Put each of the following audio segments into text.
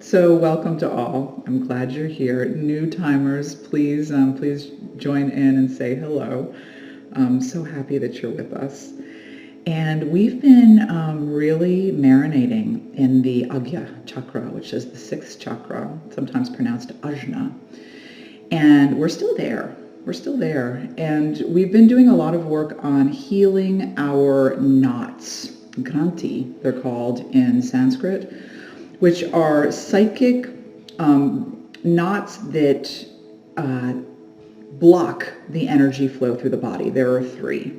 So welcome to all. I'm glad you're here. New timers, please join in and say hello. I'm so happy that you're with us. And we've been really marinating in the Agya chakra, which is the sixth chakra, sometimes pronounced Ajna. And we're still there. We're still there. And we've been doing a lot of work on healing our knots. Granthi, they're called in Sanskrit, which are psychic knots that block the energy flow through the body. There are three.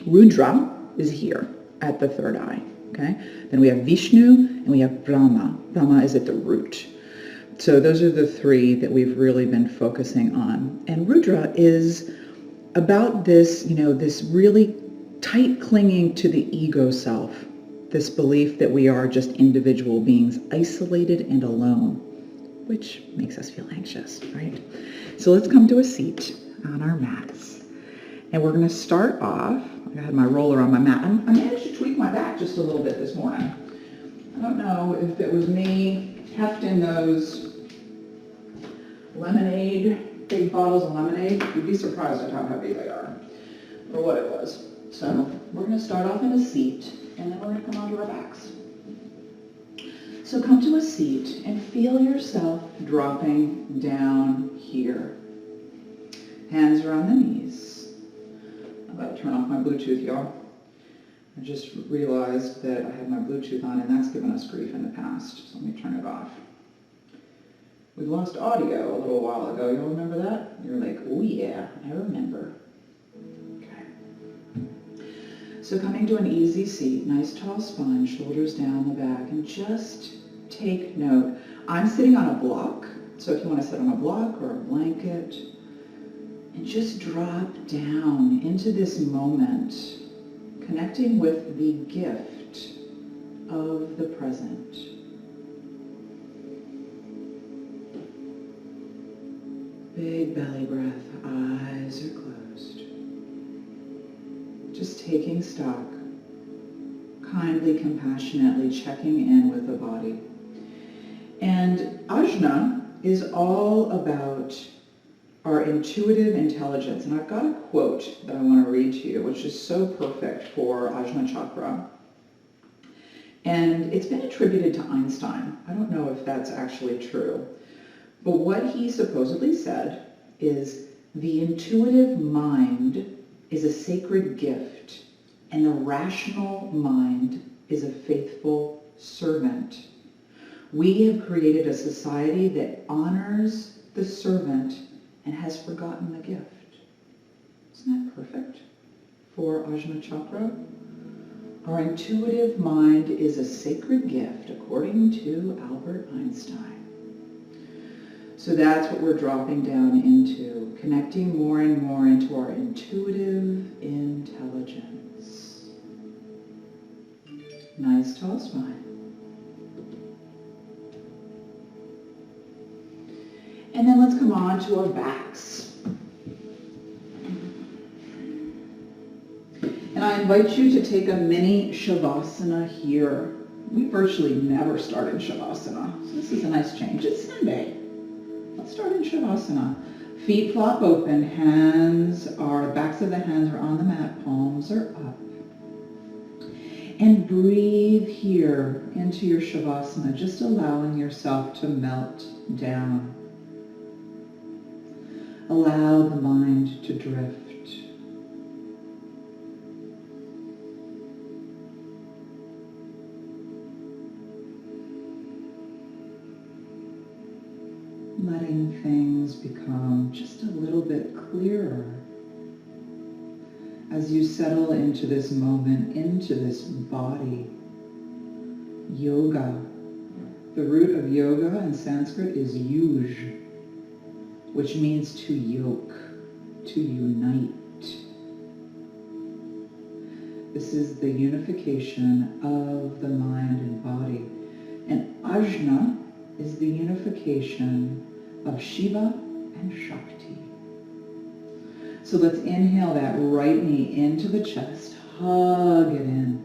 Rudra is here at the third eye. Okay. Then we have Vishnu and we have Brahma. Brahma is at the root. So those are the three that we've really been focusing on. And Rudra is about this, this really tight clinging to the ego self, this belief that we are just individual beings, isolated and alone, which makes us feel anxious, right? So let's come to a seat on our mats. And we're going to start off. I had my roller on my mat. I managed to tweak my back just a little bit this morning. I don't know if it was me hefting those lemonade, big bottles of lemonade. You'd be surprised at how heavy they are, or what it was. So we're going to start off in a seat, and then we're going to come onto our backs. So come to a seat and feel yourself dropping down here. Hands are on the knees. I'm about to turn off my Bluetooth, y'all. I just realized that I had my Bluetooth on, and that's given us grief in the past. So let me turn it off. We lost audio a little while ago. Y'all remember that? You're like, oh yeah, I remember. So coming to an easy seat, nice tall spine, shoulders down the back, and just take note. I'm sitting on a block, so if you want to sit on a block or a blanket, and just drop down into this moment, connecting with the gift of the present. Big belly breath, eyes are closed. Just taking stock, kindly, compassionately checking in with the body. And Ajna is all about our intuitive intelligence. And I've got a quote that I want to read to you, which is so perfect for Ajna Chakra. And it's been attributed to Einstein. I don't know if that's actually true. But what he supposedly said is, the intuitive mind is a sacred gift, and the rational mind is a faithful servant. We have created a society that honors the servant and has forgotten the gift. Isn't that perfect for Ajna Chakra? Our intuitive mind is a sacred gift, according to Albert Einstein. So that's what we're dropping down into, connecting more and more into our intuitive intelligence. Nice tall spine. And then let's come on to our backs. And I invite you to take a mini Shavasana here. We virtually never start in Shavasana, so this is a nice change. It's Sunday. Let's start in Shavasana. Feet flop open, backs of the hands are on the mat, palms are up. And breathe here into your Shavasana, just allowing yourself to melt down. Allow the mind to drift. Letting things become just a little bit clearer as you settle into this moment, into this body. Yoga. The root of yoga in Sanskrit is yuj, which means to yoke, to unite. This is the unification of the mind and body. And Ajna is the unification of Shiva and Shakti. So let's inhale that right knee into the chest, hug it in.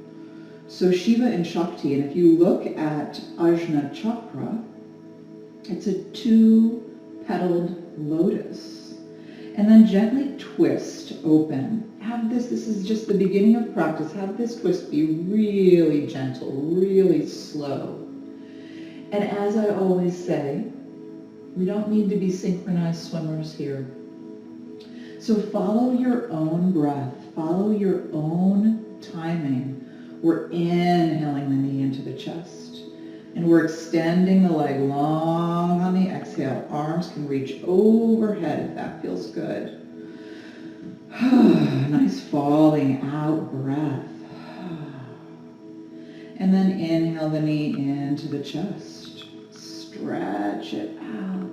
So Shiva and Shakti, and if you look at Ajna Chakra, It's a 2-petaled lotus. And then gently twist open. This is just the beginning of practice. Have this twist be really gentle, really slow. And as I always say, we don't need to be synchronized swimmers here. So follow your own breath. Follow your own timing. We're inhaling the knee into the chest. And we're extending the leg long on the exhale. Arms can reach overhead if that feels good. Nice falling out breath. And then inhale the knee into the chest. Stretch it out.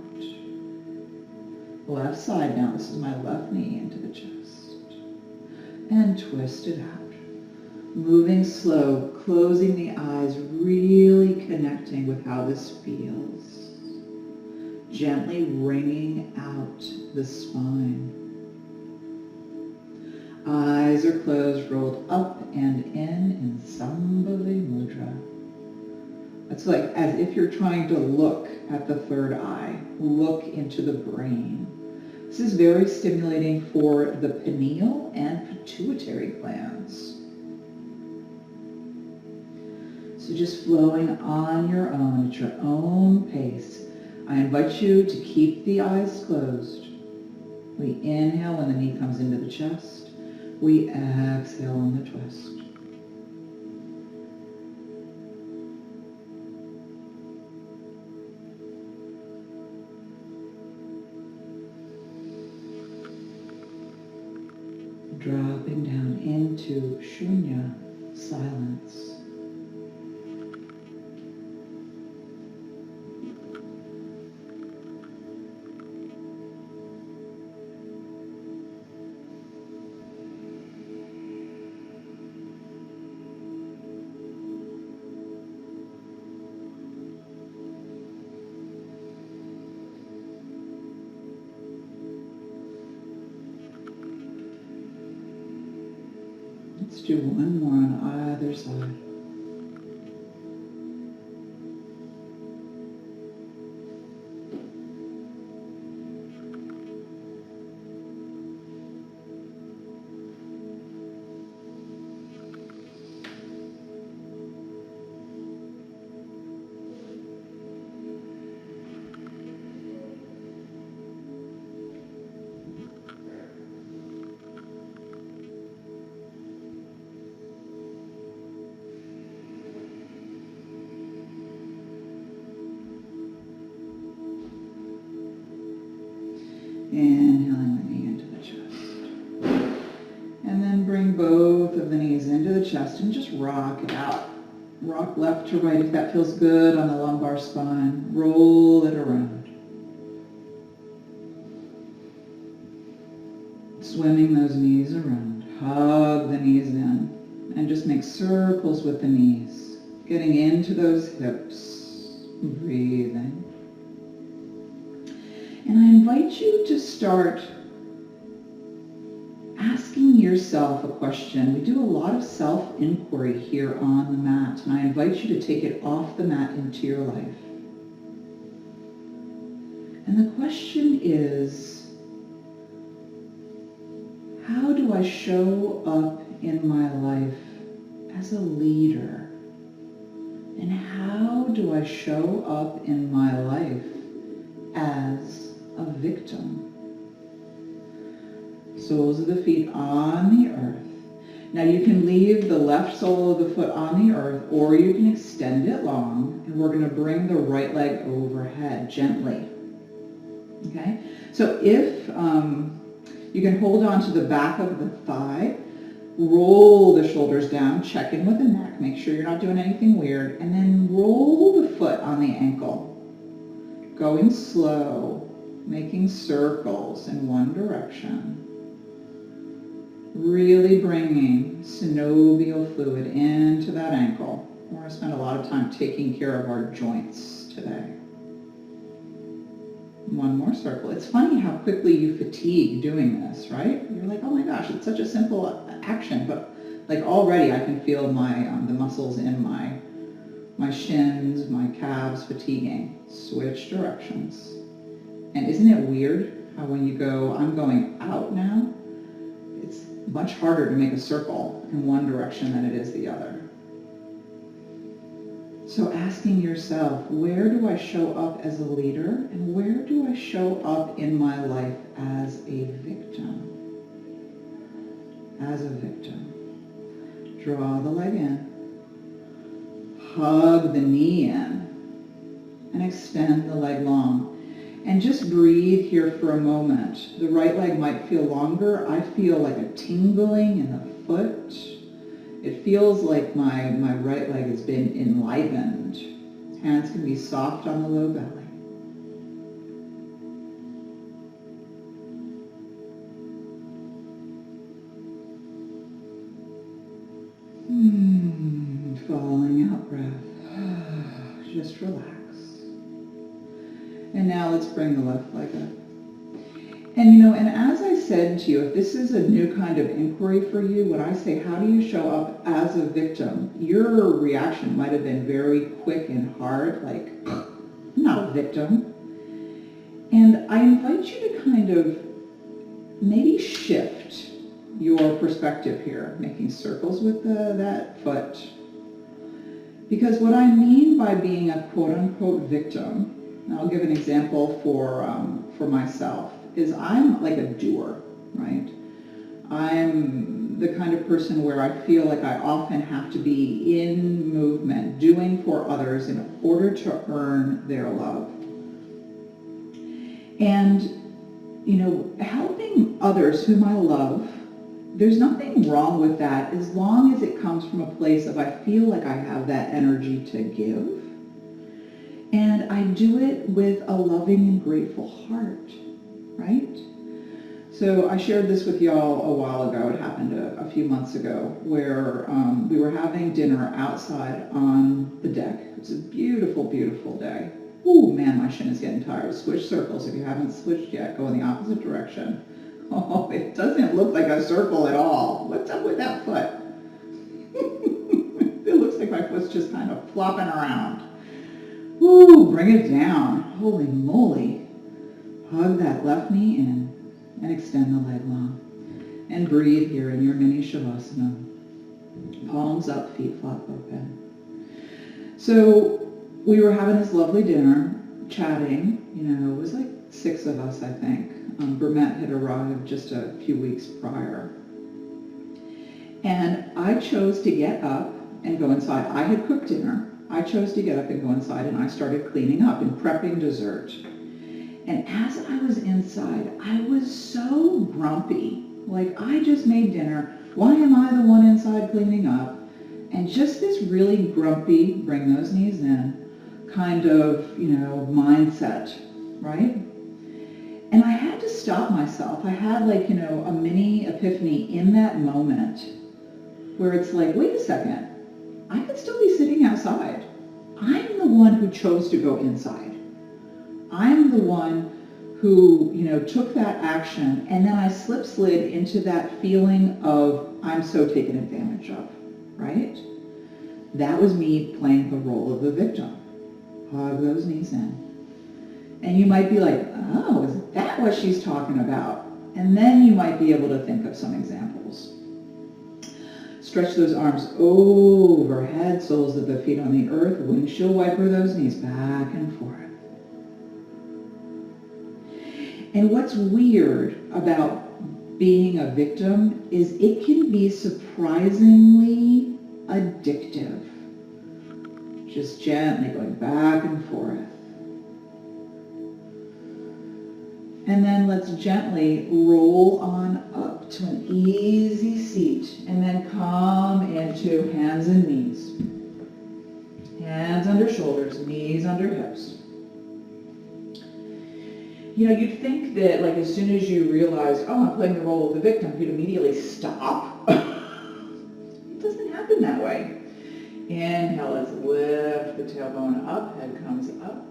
Left side now. This is my left knee into the chest. And twist it out. Moving slow, closing the eyes, really connecting with how this feels. Gently wringing out the spine. Eyes are closed, rolled up and in Sambhava Mudra. It's like as if you're trying to look at the third eye, look into the brain. This is very stimulating for the pineal and pituitary glands. So just flowing on your own, at your own pace. I invite you to keep the eyes closed. We inhale when the knee comes into the chest. We exhale on the twist. Dropping down into shunya, silence. Let's do one more on either side. Inhaling the knee into the chest. And then bring both of the knees into the chest and just rock it out. Rock left to right if that feels good on the lumbar spine. Roll it around. Swimming those knees around. Hug the knees in. And just make circles with the knees. Getting into those hips. Breathing. And I invite you to start asking yourself a question. We do a lot of self-inquiry here on the mat, and I invite you to take it off the mat into your life. And the question is, how do I show up in my life as a leader? And how do I show up in my life as a victim? Soles of the feet on the earth. Now you can leave the left sole of the foot on the earth, or you can extend it long, and we're going to bring the right leg overhead gently. Okay? So if you can hold on to the back of the thigh, roll the shoulders down, check in with the neck, make sure you're not doing anything weird, and then roll the foot on the ankle. Going slow, making circles in one direction. Really bringing synovial fluid into that ankle. We're going to spend a lot of time taking care of our joints today. One more circle. It's funny how quickly you fatigue doing this, right? You're like, oh my gosh, it's such a simple action, but like already I can feel my the muscles in my my shins, my calves fatiguing. Switch directions. And isn't it weird how when you go, I'm going out now, it's much harder to make a circle in one direction than it is the other. So asking yourself, where do I show up as a leader and where do I show up in my life as a victim? As a victim. Draw the leg in. Hug the knee in. And extend the leg long. And just breathe here for a moment. The right leg might feel longer. I feel like a tingling in the foot. It feels like my right leg has been enlivened. Hands can be soft on the low belly. Falling out breath. Just relax. And now let's bring the left leg up. And and as I said to you, if this is a new kind of inquiry for you, when I say, how do you show up as a victim? Your reaction might have been very quick and hard, like, I'm not a victim. And I invite you to kind of maybe shift your perspective here, making circles with that foot. Because what I mean by being a quote-unquote victim, and I'll give an example for myself, is I'm like a doer, right? I'm the kind of person where I feel like I often have to be in movement, doing for others in order to earn their love. And, helping others whom I love, there's nothing wrong with that as long as it comes from a place of I feel like I have that energy to give. And I do it with a loving and grateful heart, right? So I shared this with y'all a while ago. It happened a few months ago where we were having dinner outside on the deck. It was a beautiful, beautiful day. Ooh, man, my shin is getting tired. Switch circles. If you haven't switched yet, go in the opposite direction. Oh, it doesn't look like a circle at all. What's up with that foot? It looks like my foot's just kind of flopping around. Ooh, bring it down. Holy moly. Hug that left knee in and extend the leg long. And breathe here in your mini Shavasana. Palms up, feet flop open. So we were having this lovely dinner, chatting. It was like 6 of us, I think. Vermette had arrived just a few weeks prior. And I chose to get up and go inside. I had cooked dinner. I chose to get up and go inside, and I started cleaning up and prepping dessert. And as I was inside, I was so grumpy. Like, I just made dinner. Why am I the one inside cleaning up? And just this really grumpy, bring those knees in, kind of, mindset, right? And I had to stop myself. I had a mini epiphany in that moment where it's like, wait a second, I could still be sitting outside. I'm the one who chose to go inside. I'm the one who, took that action, and then I slid into that feeling of I'm so taken advantage of, right? That was me playing the role of the victim. Hug those knees in. And you might be like, oh, is that what she's talking about? And then you might be able to think of some examples. Stretch those arms overhead, soles of the feet on the earth, windshield wiper those knees back and forth. And what's weird about being a victim is it can be surprisingly addictive. Just gently going back and forth. And then let's gently roll on up to an easy seat and then come into hands and knees. Hands under shoulders, knees under hips. You'd think that as soon as you realize, oh, I'm playing the role of the victim, you'd immediately stop. It doesn't happen that way. Inhale, let's lift the tailbone up, head comes up.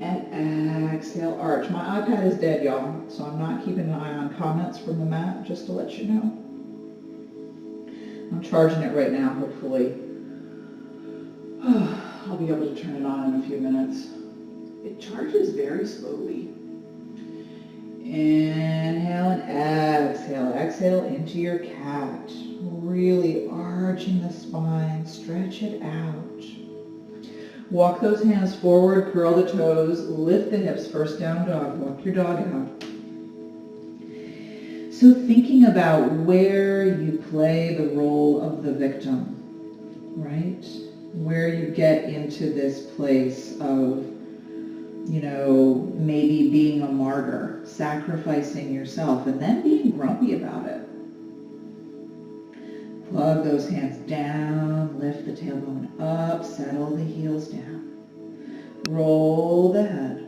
And exhale, arch. My iPad is dead, y'all, so I'm not keeping an eye on comments from the mat, just to let you know. I'm charging it right now, hopefully. I'll be able to turn it on in a few minutes. It charges very slowly. Inhale and exhale. Exhale into your cat. Really arching the spine. Stretch it out. Walk those hands forward. Curl the toes. Lift the hips. First down dog. Walk your dog out. So thinking about where you play the role of the victim, right? Where you get into this place of, maybe being a martyr, sacrificing yourself, and then being grumpy about it. Plug those hands down, lift the tailbone up, settle the heels down. Roll the head.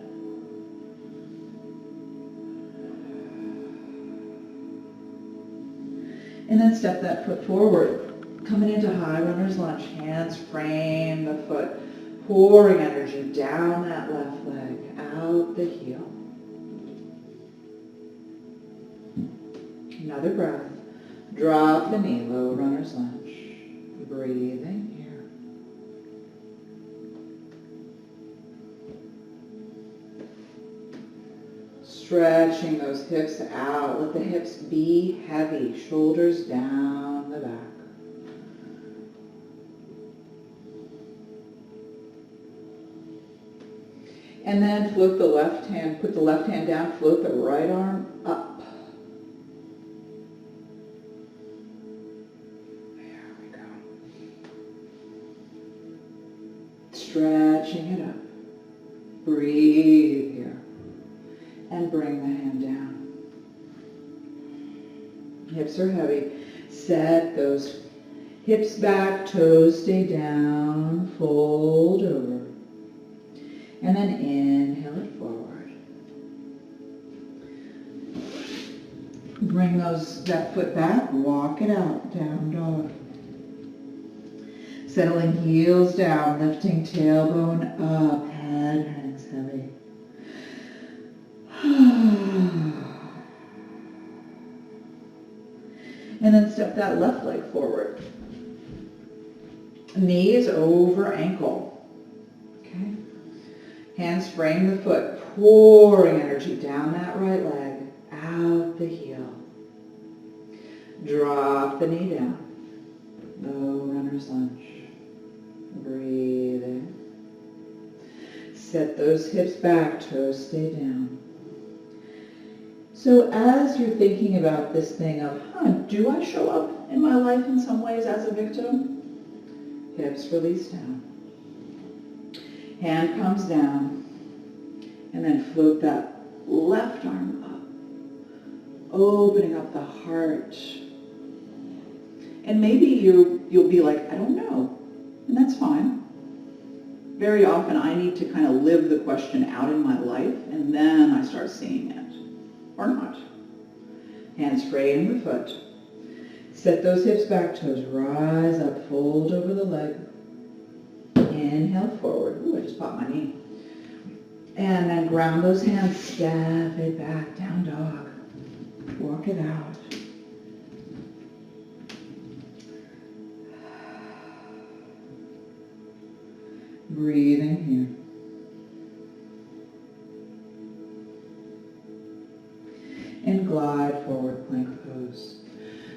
And then step that foot forward. Coming into high runner's lunge, hands frame the foot, pouring energy down that left leg, out the heel. Another breath. Drop the knee, low runner's lunge. Breathing here. Stretching those hips out. Let the hips be heavy. Shoulders down the back. And then float the left hand, put the left hand down, float the right arm up. There we go. Stretching it up. Breathe here. And bring the hand down. Hips are heavy. Set those hips back, toes stay down, fold over. And then inhale it forward. Bring that foot back, walk it out, down dog. Settling heels down, lifting tailbone up, head hangs heavy. And then step that left leg forward. Knees over ankle. Okay. Hands frame the foot, pouring energy down that right leg, out the heel. Drop the knee down. Low runner's lunge. Breathe in. Set those hips back, toes stay down. So as you're thinking about this thing of, do I show up in my life in some ways as a victim? Hips release down. Hand comes down. And then float that left arm up. Opening up the heart. And maybe you'll be like, I don't know. And that's fine. Very often I need to kind of live the question out in my life, and then I start seeing it. Or not. Hands frame the foot. Set those hips back, toes rise up, fold over the leg. Inhale forward. Ooh, I just popped my knee. And then ground those hands, step it back, down dog. Walk it out. Breathing here. And glide forward, plank pose.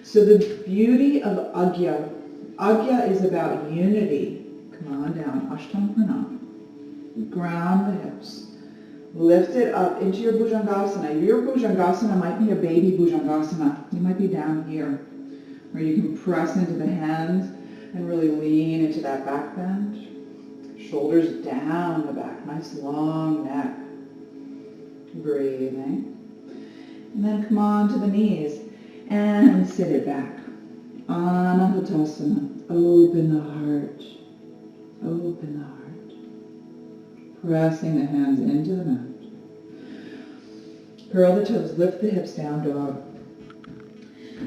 So the beauty of Agya is about unity. Come on down, Ashtanga Pranam. Ground the hips. Lift it up into your Bhujangasana. Your Bhujangasana might be a baby Bhujangasana. You might be down here, where you can press into the hands and really lean into that back bend. Shoulders down the back. Nice long neck. Breathing. And then come on to the knees and sit it back. Anahatasana. Open the heart. Open the heart. Pressing the hands into the mat. Curl the toes, lift the hips down, dog.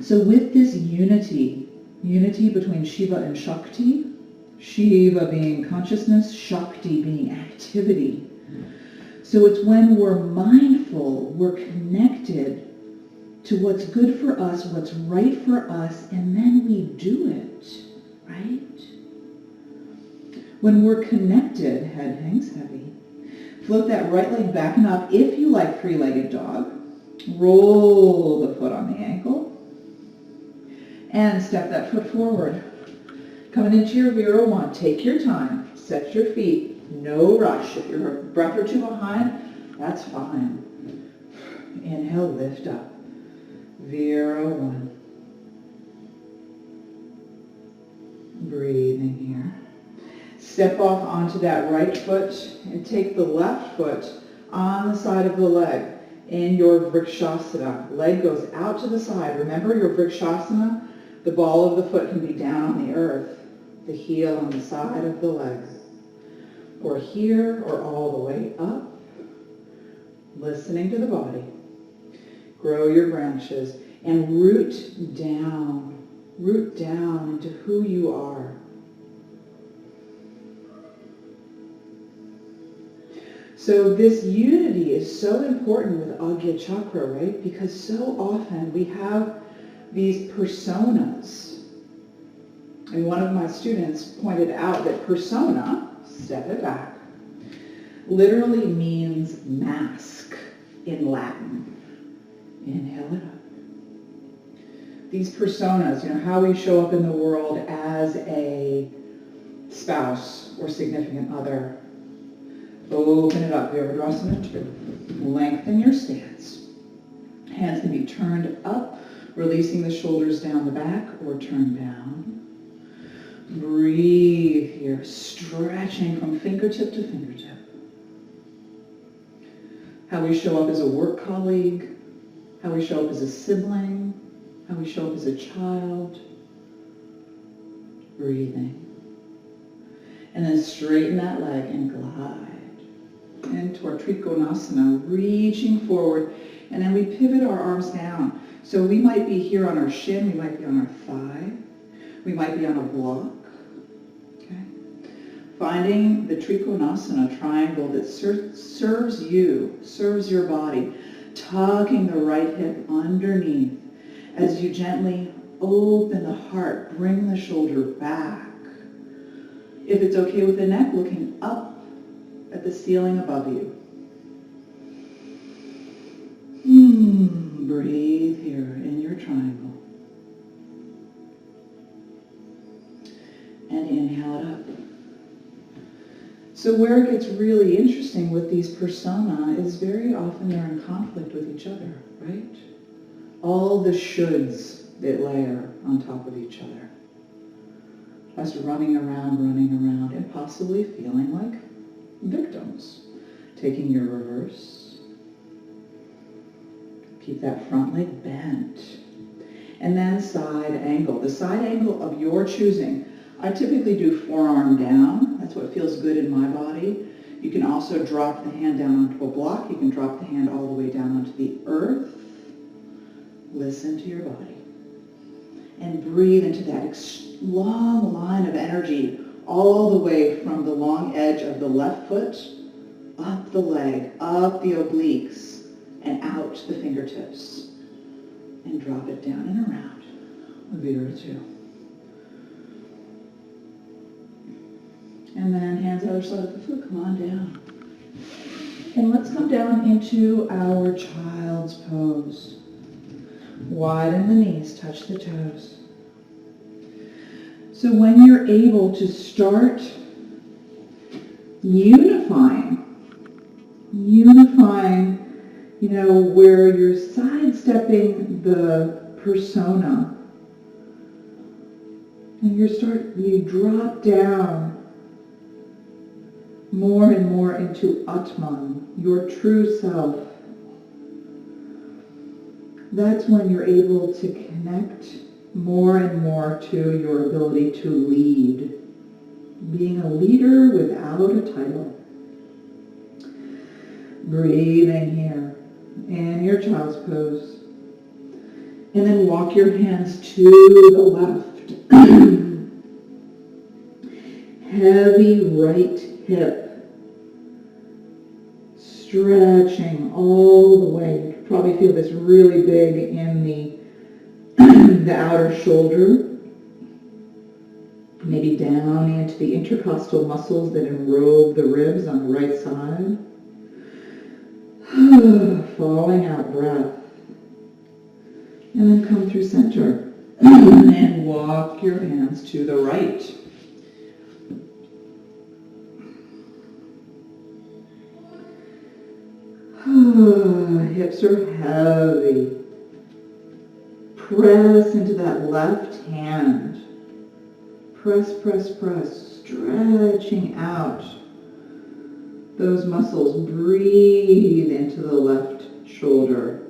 So with this unity between Shiva and Shakti, Shiva being consciousness, Shakti being activity. So it's when we're mindful, we're connected to what's good for us, what's right for us, and then we do it, right? When we're connected, head hangs heavy. Float that right leg back and up. If you like three-legged dog, roll the foot on the ankle and step that foot forward. Coming into your Vira 1, take your time, set your feet, no rush. If you're a breath or two behind, that's fine. Inhale, lift up. Vira 1. Breathing here. Step off onto that right foot and take the left foot on the side of the leg in your Vrikshasana. Leg goes out to the side. Remember your Vrikshasana? The ball of the foot can be down on the earth, the heel on the side of the leg, or here or all the way up. Listening to the body. Grow your branches and root down into who you are. So this unity is so important with Agya Chakra, right? Because so often we have these personas. And one of my students pointed out that persona, step it back, literally means mask in Latin. Inhale it up. These personas, how we show up in the world as a spouse or significant other. Open it up. Virabhadrasana 2. Lengthen your stance. Hands can be turned up, releasing the shoulders down the back or turned down. Breathe here, stretching from fingertip to fingertip. How we show up as a work colleague, how we show up as a sibling, how we show up as a child. Breathing. And then straighten that leg and glide into our Trikonasana, reaching forward. And then we pivot our arms down. So we might be here on our shin, we might be on our thigh, we might be on a block. Okay? Finding the Trikonasana Triangle that serves your body, tucking the right hip underneath as you gently open the heart, bring the shoulder back. If it's okay with the neck, looking up at the ceiling above you. Breathe here in your triangle. And inhale it up. So where it gets really interesting with these persona is very often they're in conflict with each other, right? All the shoulds that layer on top of each other. Us running around, and possibly feeling like victims. Taking your reverse. Keep that front leg bent. And then side angle. The side angle of your choosing. I typically do forearm down. That's what feels good in my body. You can also drop the hand down onto a block. You can drop the hand all the way down onto the earth. Listen to your body. And breathe into that long line of energy all the way from the long edge of the left foot, up the leg, up the obliques, and out the fingertips. And drop it down and around. Vira 2. And then hands other side of the foot, come on down. And let's come down into our child's pose. Widen the knees, touch the toes. So when you're able to start unifying, where you're sidestepping the persona, and you drop down more and more into Atman, your true self. That's when you're able to connect more and more to your ability to lead. Being a leader without a title. Breathing here in your child's pose. And then walk your hands to the left. Heavy right hip. Stretching all the way. You can probably feel this really big in the outer shoulder. Maybe down into the intercostal muscles that enrobe the ribs on the right side. Falling out breath. And then come through center. And walk your hands to the right. Hips are heavy. Press into that left hand. Press, press, press. Stretching out those muscles. Breathe into the left shoulder.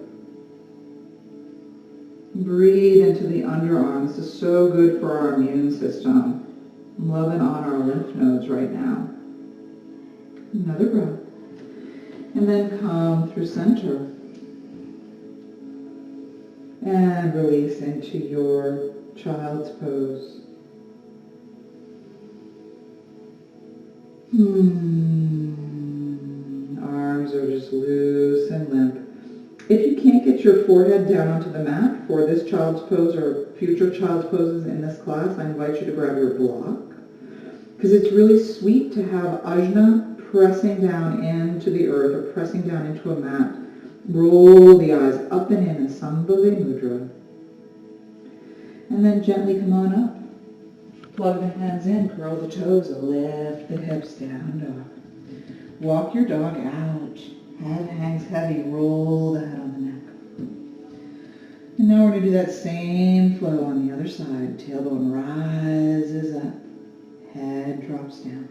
Breathe into the underarms. This is so good for our immune system. I'm loving on our lymph nodes right now. Another breath. And then come through center. And release into your child's pose. Arms are just loose and limp. If you can't get your forehead down onto the mat for this child's pose or future child's poses in this class, I invite you to grab your block. Because it's really sweet to have ajna pressing down into the earth or pressing down into a mat. Roll the eyes up and in Sambhava Mudra. And then gently come on up. Plug the hands in, curl the toes, lift the hips down, dog. Walk your dog out. Head hangs heavy, roll the head on the neck. And now we're going to do that same flow on the other side. Tailbone rises up, head drops down.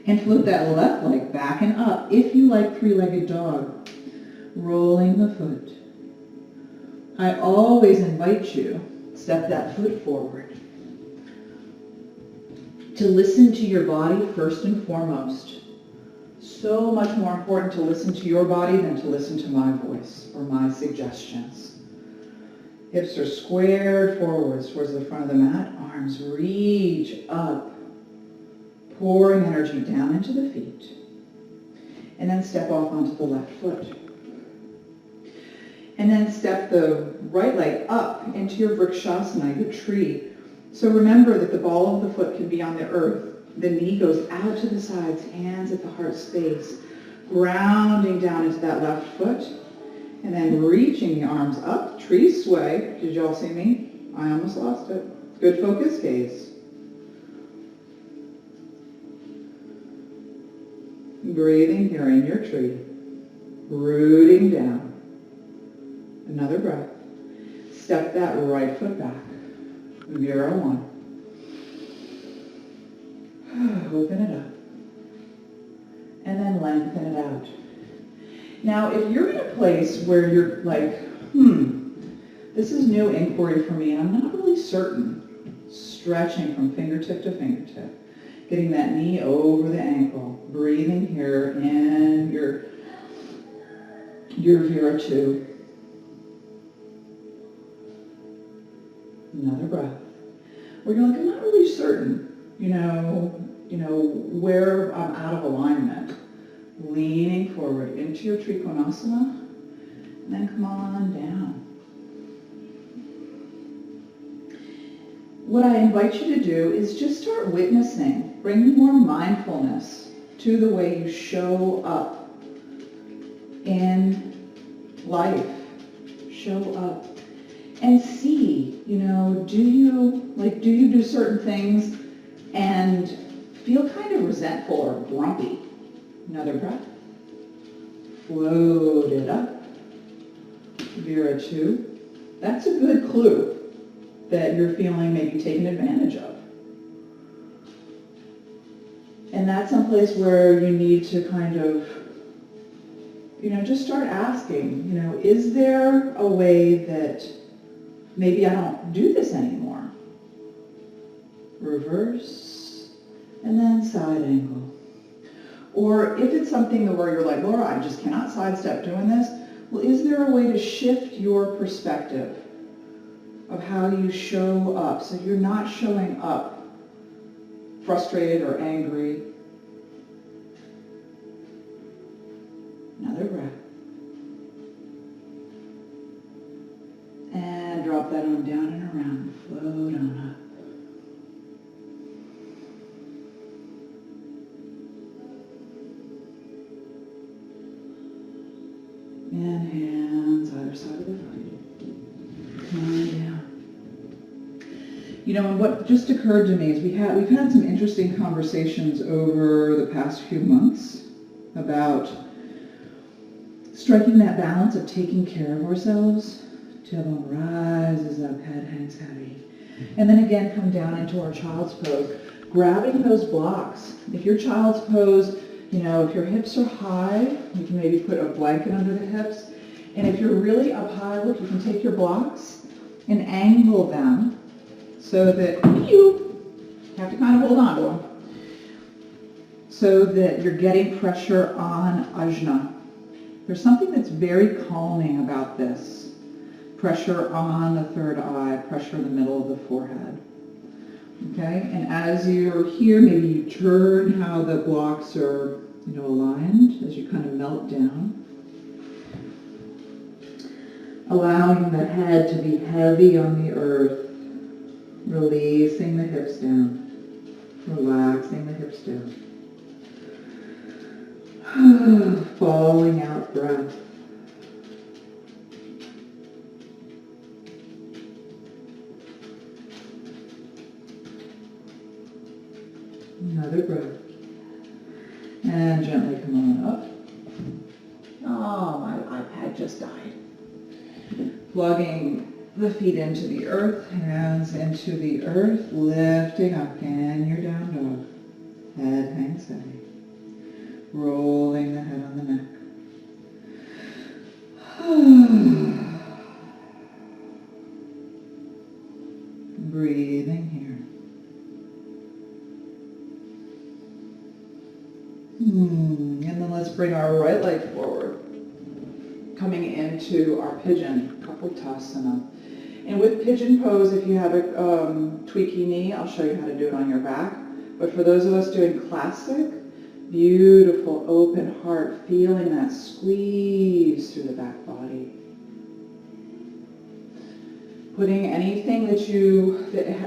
And float that left leg back and up. If you like three-legged dog, rolling the foot. I always invite you, step that foot forward. To listen to your body first and foremost. So much more important to listen to your body than to listen to my voice or my suggestions. Hips are squared forwards towards the front of the mat. Arms reach up, pouring energy down into the feet. And then step off onto the left foot. And then step the right leg up into your Vrikshasana, your tree. So remember that the ball of the foot can be on the earth. The knee goes out to the sides, hands at the heart space, grounding down into that left foot, and then reaching the arms up, tree sway. Did you all see me? I almost lost it. Good focus, gaze. Breathing here in your tree, rooting down. Another breath. Step that right foot back. Vira 1. Open it up. And then lengthen it out. Now, if you're in a place where you're like, this is new inquiry for me, and I'm not really certain, stretching from fingertip to fingertip, getting that knee over the ankle, breathing here in your Vira 2. Another breath. Where you're like, I'm not really certain, where I'm out of alignment. Leaning forward into your Trikonasana, and then come on down. What I invite you to do is just start witnessing. Bring more mindfulness to the way you show up in life. Show up. And see, do you do certain things and feel kind of resentful or grumpy? Another breath. Float it up. Vira 2. That's a good clue that you're feeling maybe taken advantage of. And that's someplace where you need to kind of, just start asking, is there a way that maybe I don't do this anymore? Reverse, and then side angle. Or if it's something where you're like, Laura, I just cannot sidestep doing this, well, is there a way to shift your perspective of how you show up so you're not showing up frustrated or angry? Another breath. And drop that arm down and around. Float on up. side of the foot. Come on down. You know, and what just occurred to me is we've had some interesting conversations over the past few months about striking that balance of taking care of ourselves. Tailbone rises up, head hangs heavy. And then again, come down into our child's pose. Grabbing those blocks. If your child's pose, you know, if your hips are high, you can maybe put a blanket under the hips. And if you're really up high, look, you can take your blocks and angle them so that you have to kind of hold on to them. So that you're getting pressure on ajna. There's something that's very calming about this. Pressure on the third eye, pressure in the middle of the forehead. Okay, and as you're here, maybe you turn how the blocks are, you know, aligned as you kind of melt down. Allowing the head to be heavy on the earth, releasing the hips down, relaxing the hips down. Falling out breath. Another breath. And gently come on up. Oh, my iPad just died. Plugging the feet into the earth, hands into the earth, lifting up again, your down dog. Head hangs heavy. Rolling the head on the neck. Breathing here. And then let's bring our right leg forward. Coming into our pigeon, Kapotasana. And with pigeon pose, if you have a tweaky knee, I'll show you how to do it on your back. But for those of us doing classic, beautiful open heart, feeling that squeeze through the back body. Putting anything that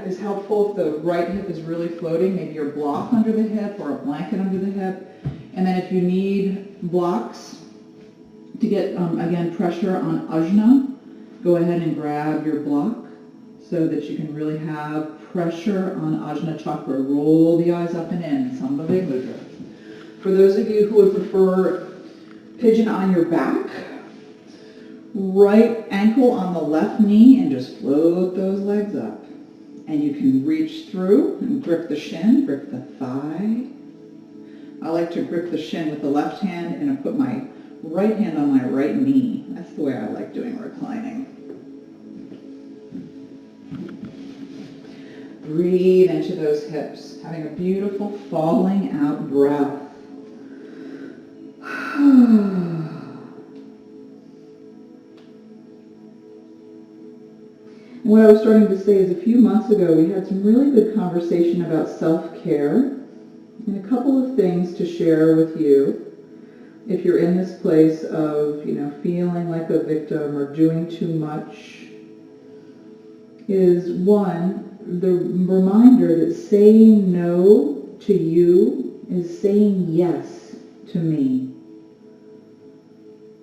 is helpful if the right hip is really floating, maybe your block under the hip or a blanket under the hip. And then if you need blocks to get, again, pressure on ajna, go ahead and grab your block so that you can really have pressure on ajna chakra. Roll the eyes up and in, Sambhave Mudra. For those of you who would prefer pigeon on your back, right ankle on the left knee and just float those legs up. And you can reach through and grip the shin, grip the thigh. I like to grip the shin with the left hand and I put my right hand on my right knee. That's the way I like doing reclining. Breathe into those hips, having a beautiful falling out breath. And what I was starting to say is a few months ago we had some really good conversation about self-care and a couple of things to share with you if you're in this place of, you know, feeling like a victim or doing too much. Is one, the reminder that saying no to you is saying yes to me.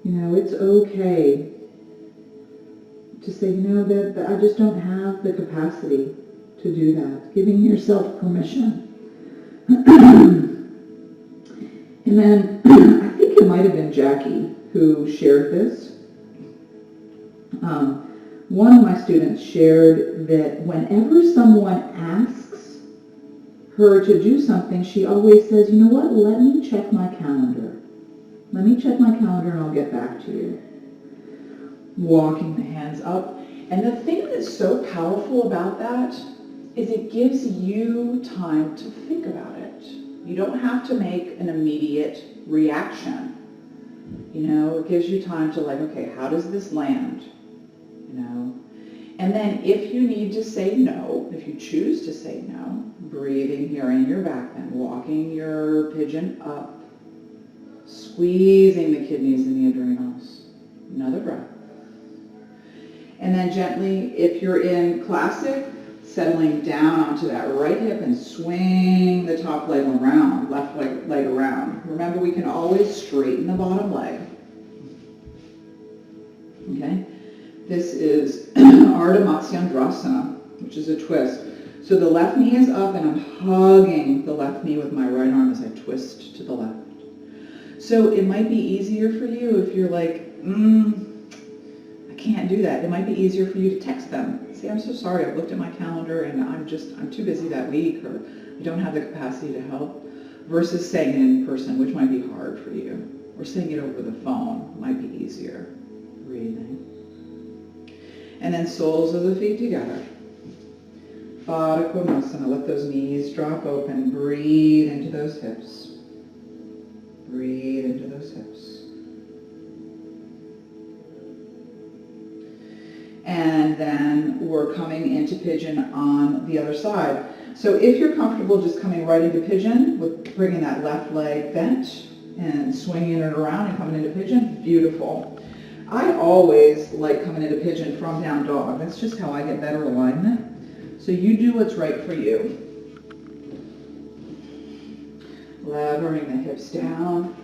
You know, it's okay to say, you know, that I just don't have the capacity to do that. Giving yourself permission. And then I think it might have been Jackie who shared this. One of my students shared that whenever someone asks her to do something, she always says, you know what, let me check my calendar. Let me check my calendar and I'll get back to you. Walking the hands up. And the thing that's so powerful about that is it gives you time to think about it. You don't have to make an immediate reaction. You know, it gives you time to like, okay, how does this land? You know? And then if you need to say no, if you choose to say no, breathing here in your back then, walking your pigeon up, squeezing the kidneys and the adrenals. Another breath. And then gently, if you're in classic, settling down onto that right hip and swing the top leg around, left leg around. Remember, we can always straighten the bottom leg. Okay? This is Artemacia Andrasana, which is a twist. So the left knee is up and I'm hugging the left knee with my right arm as I twist to the left. So it might be easier for you if you're like, I can't do that. It might be easier for you to text them. Say, I'm so sorry, I've looked at my calendar and I'm too busy that week, or I don't have the capacity to help, versus saying it in person, which might be hard for you. Or saying it over the phone might be easier. Breathing. And then soles of the feet together. Trikonasana. Let those knees drop open. Breathe into those hips. Breathe into those hips. And then we're coming into pigeon on the other side. So if you're comfortable just coming right into pigeon with bringing that left leg bent and swinging it around and coming into pigeon, beautiful. I always like coming into pigeon from down dog. That's just how I get better alignment. So you do what's right for you. Levering the hips down.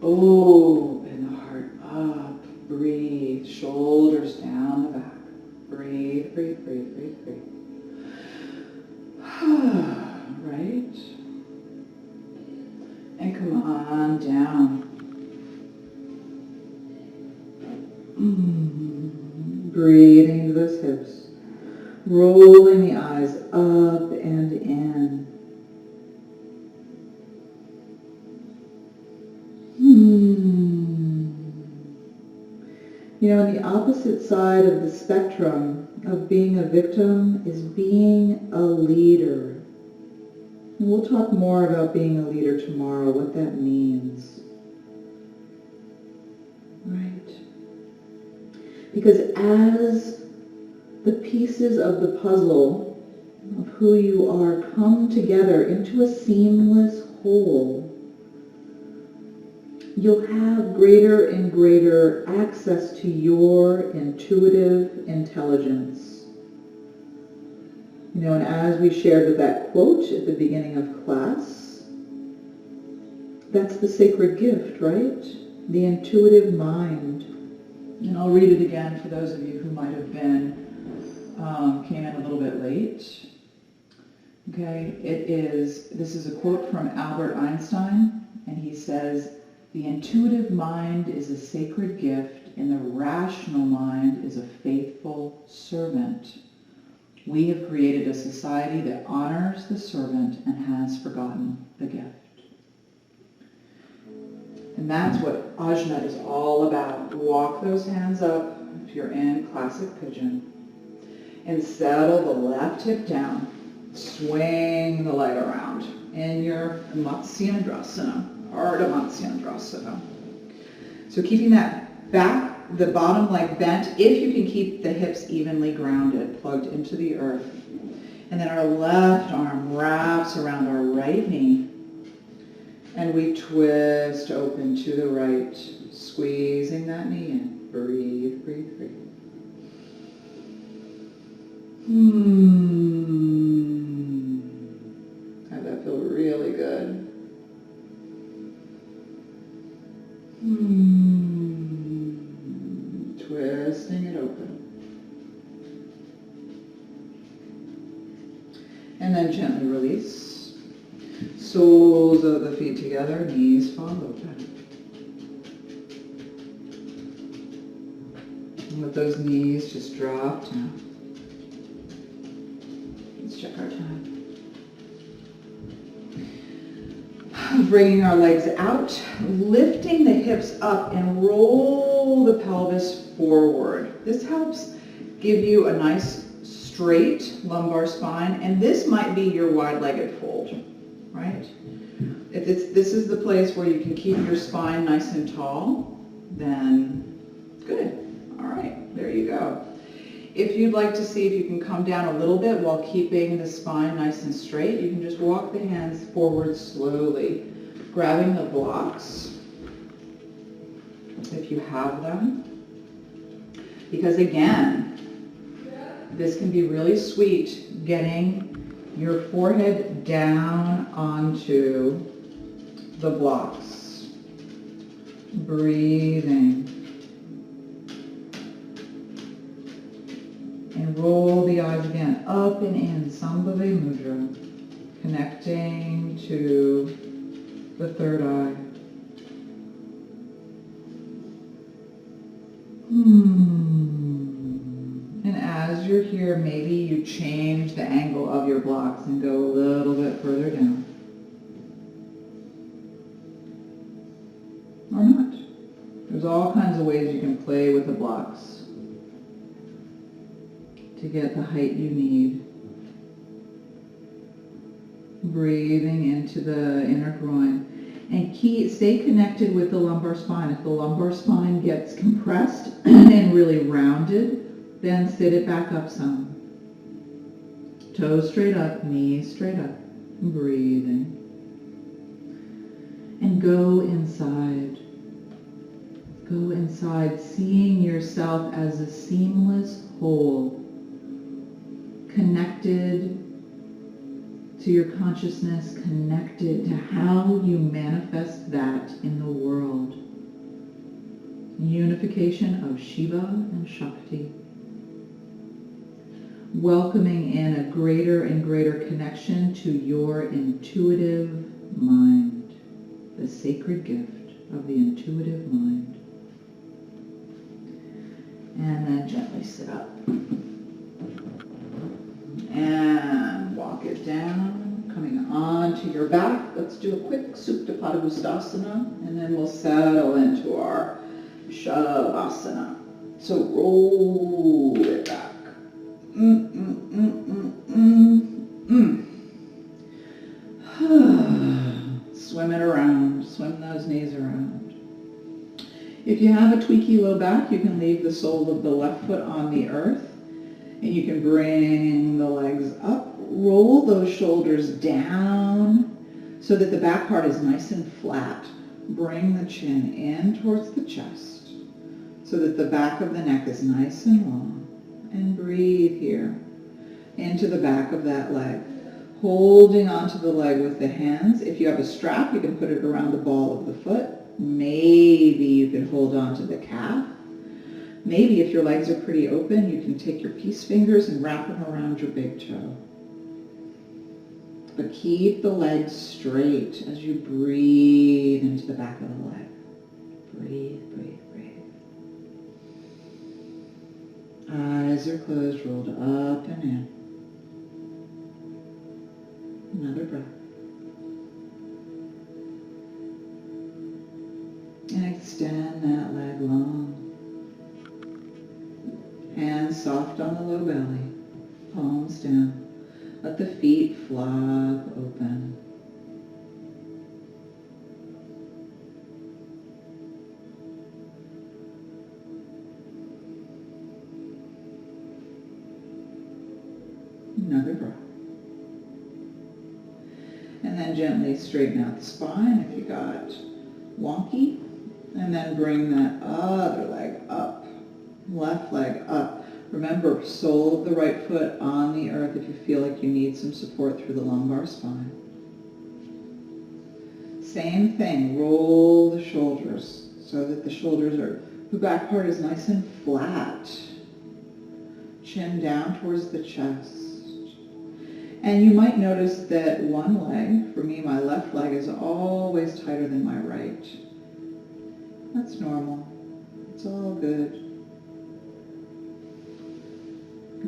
Open the heart up. Breathe. Shoulders down the back. Breathe, breathe, breathe, breathe, breathe. Right. And come on down. Breathing into those hips. Rolling the eyes up and in. You know, on the opposite side of the spectrum of being a victim is being a leader. And we'll talk more about being a leader tomorrow, what that means. Right? Because as the pieces of the puzzle of who you are come together into a seamless whole, you'll have greater and greater access to your intuitive intelligence. You know, and as we shared with that quote at the beginning of class, that's the sacred gift, right? The intuitive mind. And I'll read it again for those of you who might have been, came in a little bit late. Okay, this is a quote from Albert Einstein, and he says, "The intuitive mind is a sacred gift, and the rational mind is a faithful servant. We have created a society that honors the servant and has forgotten the gift." And that's what Ajna is all about. Walk those hands up if you're in classic pigeon. And settle the left hip down. Swing the leg around in your Artemacia Andrasana. So keeping that back, the bottom leg bent, if you can keep the hips evenly grounded, plugged into the earth. And then our left arm wraps around our right knee. And we twist open to the right, squeezing that knee in. Breathe, breathe, breathe. Have that feel really good. Twisting it open. And then gently release. Soles of the feet together, knees fall open. And let those knees just drop down. Let's check our time. Bringing our legs out, lifting the hips up and roll the pelvis forward. This helps give you a nice straight lumbar spine, and this might be your wide-legged fold, right? If this is the place where you can keep your spine nice and tall, then good. All right, there you go. If you'd like to see if you can come down a little bit while keeping the spine nice and straight, you can just walk the hands forward slowly, grabbing the blocks, if you have them. Because again, this can be really sweet, getting your forehead down onto the blocks. Breathing. And roll the eyes again, up and in, Sambhavi Mudra, connecting to the third eye. And as you're here, maybe you change the angle of your blocks and go a little bit further down. Or not. There's all kinds of ways you can play with the blocks to get the height you need. Breathing into the inner groin. And stay connected with the lumbar spine. If the lumbar spine gets compressed and really rounded, then sit it back up some. Toes straight up, knees straight up. Breathing. And go inside. Go inside, seeing yourself as a seamless whole, connected to your consciousness, connected to how you manifest that in the world. Unification of Shiva and Shakti. Welcoming in a greater and greater connection to your intuitive mind, the sacred gift of the intuitive mind. And then gently sit up. And walk it down, coming onto your back. Let's do a quick Supta Padangusthasana, and then we'll settle into our Shavasana. So roll it back. Swim it around, swim those knees around. If you have a tweaky low back, you can leave the sole of the left foot on the earth. And you can bring the legs up, roll those shoulders down so that the back part is nice and flat. Bring the chin in towards the chest so that the back of the neck is nice and long. And breathe here into the back of that leg. Holding onto the leg with the hands. If you have a strap, you can put it around the ball of the foot. Maybe you can hold on to the calf. Maybe if your legs are pretty open, you can take your peace fingers and wrap them around your big toe. But keep the legs straight as you breathe into the back of the leg. Breathe, breathe, breathe. Eyes are closed, rolled up and in. Another breath. And extend that leg long. Hands soft on the low belly, palms down. Let the feet flop open. Another breath. And then gently straighten out the spine if you got wonky. And then bring that other leg up. Left leg up. Remember, sole of the right foot on the earth if you feel like you need some support through the lumbar spine. Same thing, roll the shoulders so that the back part is nice and flat. Chin down towards the chest. And you might notice that one leg, for me, my left leg is always tighter than my right. That's normal. It's all good.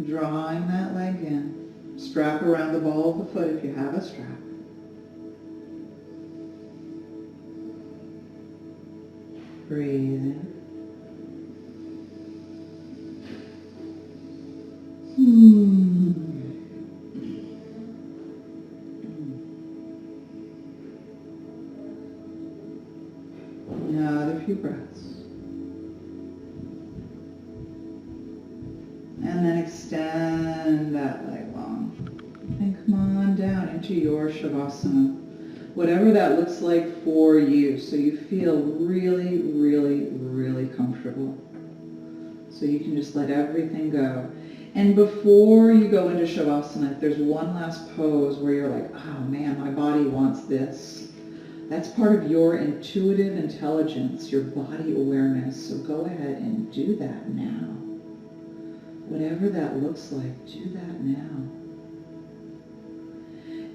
Drawing that leg in. Strap around the ball of the foot if you have a strap. Breathe in. Another few breaths. And then extend that leg long. And come on down into your Shavasana. Whatever that looks like for you, so you feel really, really, really comfortable. So you can just let everything go. And before you go into Shavasana, if there's one last pose where you're like, oh man, my body wants this, that's part of your intuitive intelligence, your body awareness. So go ahead and do that now. Whatever that looks like, do that now.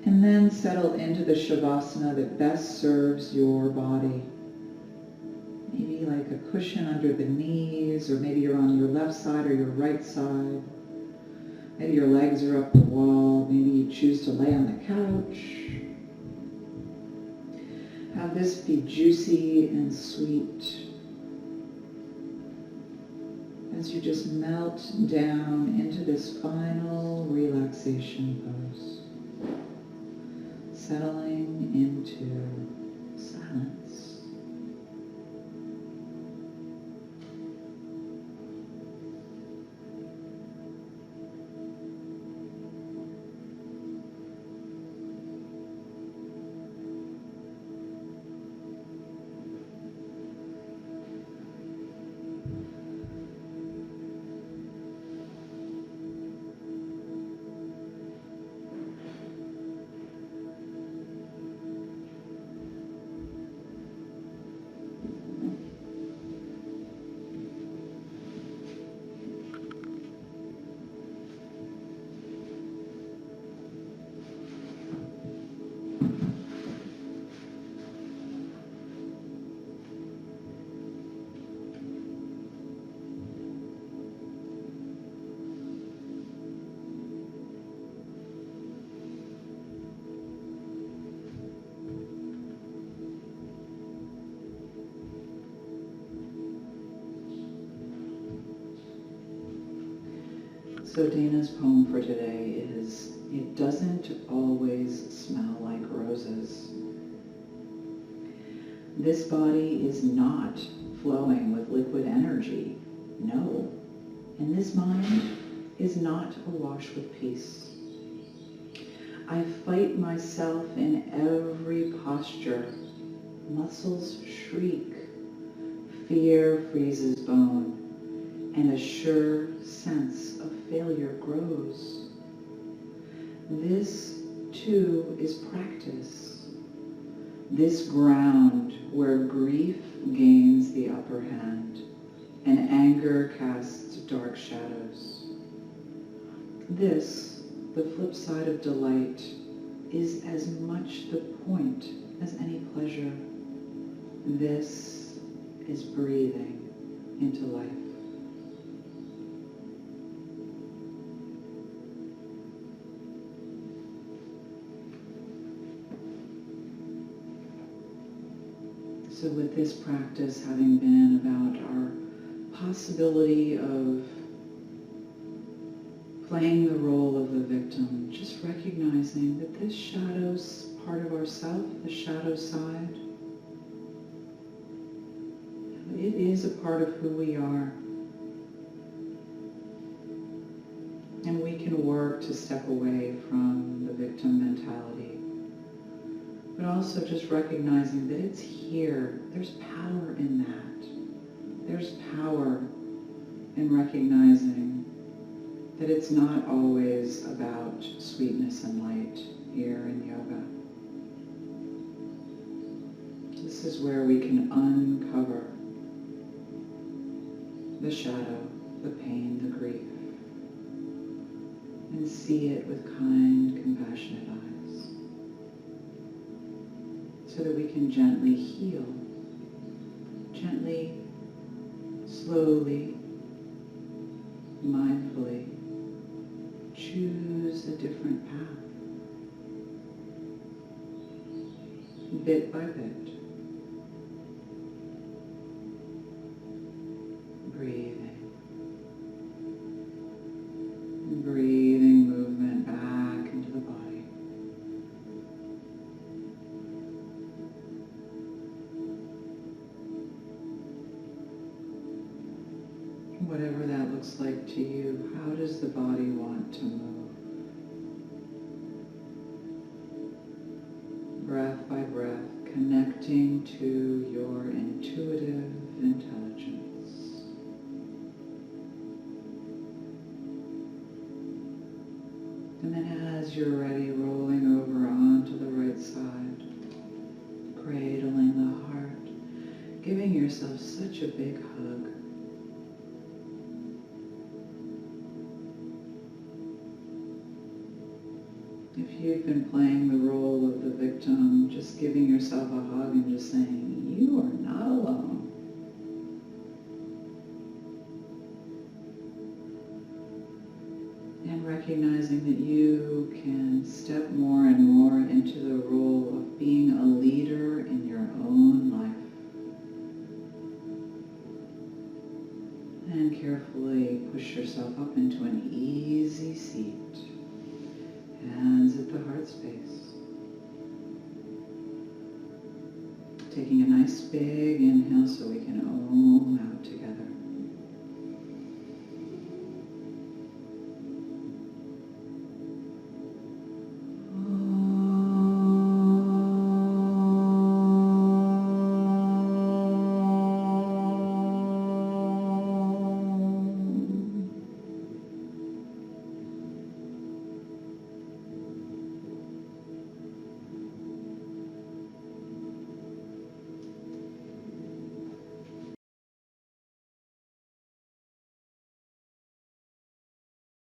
And then settle into the Shavasana that best serves your body. Maybe like a cushion under the knees, or maybe you're on your left side or your right side. Maybe your legs are up the wall. Maybe you choose to lay on the couch. Have this be juicy and sweet as you just melt down into this final relaxation pose. Settling into silence. So Dana's poem for today is, "It doesn't always smell like roses." This body is not flowing with liquid energy, no. And this mind is not awash with peace. I fight myself in every posture. Muscles shriek, fear freezes bone, and a sure sense of failure grows. This, too, is practice. This ground where grief gains the upper hand and anger casts dark shadows. This, the flip side of delight, is as much the point as any pleasure. This is breathing into life. So with this practice having been about our possibility of playing the role of the victim, just recognizing that this shadows part of ourself, the shadow side, it is a part of who we are. And we can work to step away from the victim mentality. But also just recognizing that it's here. There's power in that. There's power in recognizing that it's not always about sweetness and light here in yoga. This is where we can uncover the shadow, the pain, the grief, and see it with kind, compassionate eyes, so that we can gently heal, gently, slowly, mindfully choose a different path, bit by bit, breathing movement back into the body. Whatever that looks like to you, how does the body want to move? Breath by breath, connecting to your intuitive intelligence. And then as you're ready, rolling over onto the right side, cradling the heart, giving yourself such a big hug. If you've been playing the role of the victim, just giving yourself a hug and just saying, you are not alone. And recognizing that you can step more and more into the role of being a leader in your own life. And carefully push yourself up into an easy seat. Hands at the heart space. Taking a nice big inhale so we can Om out together.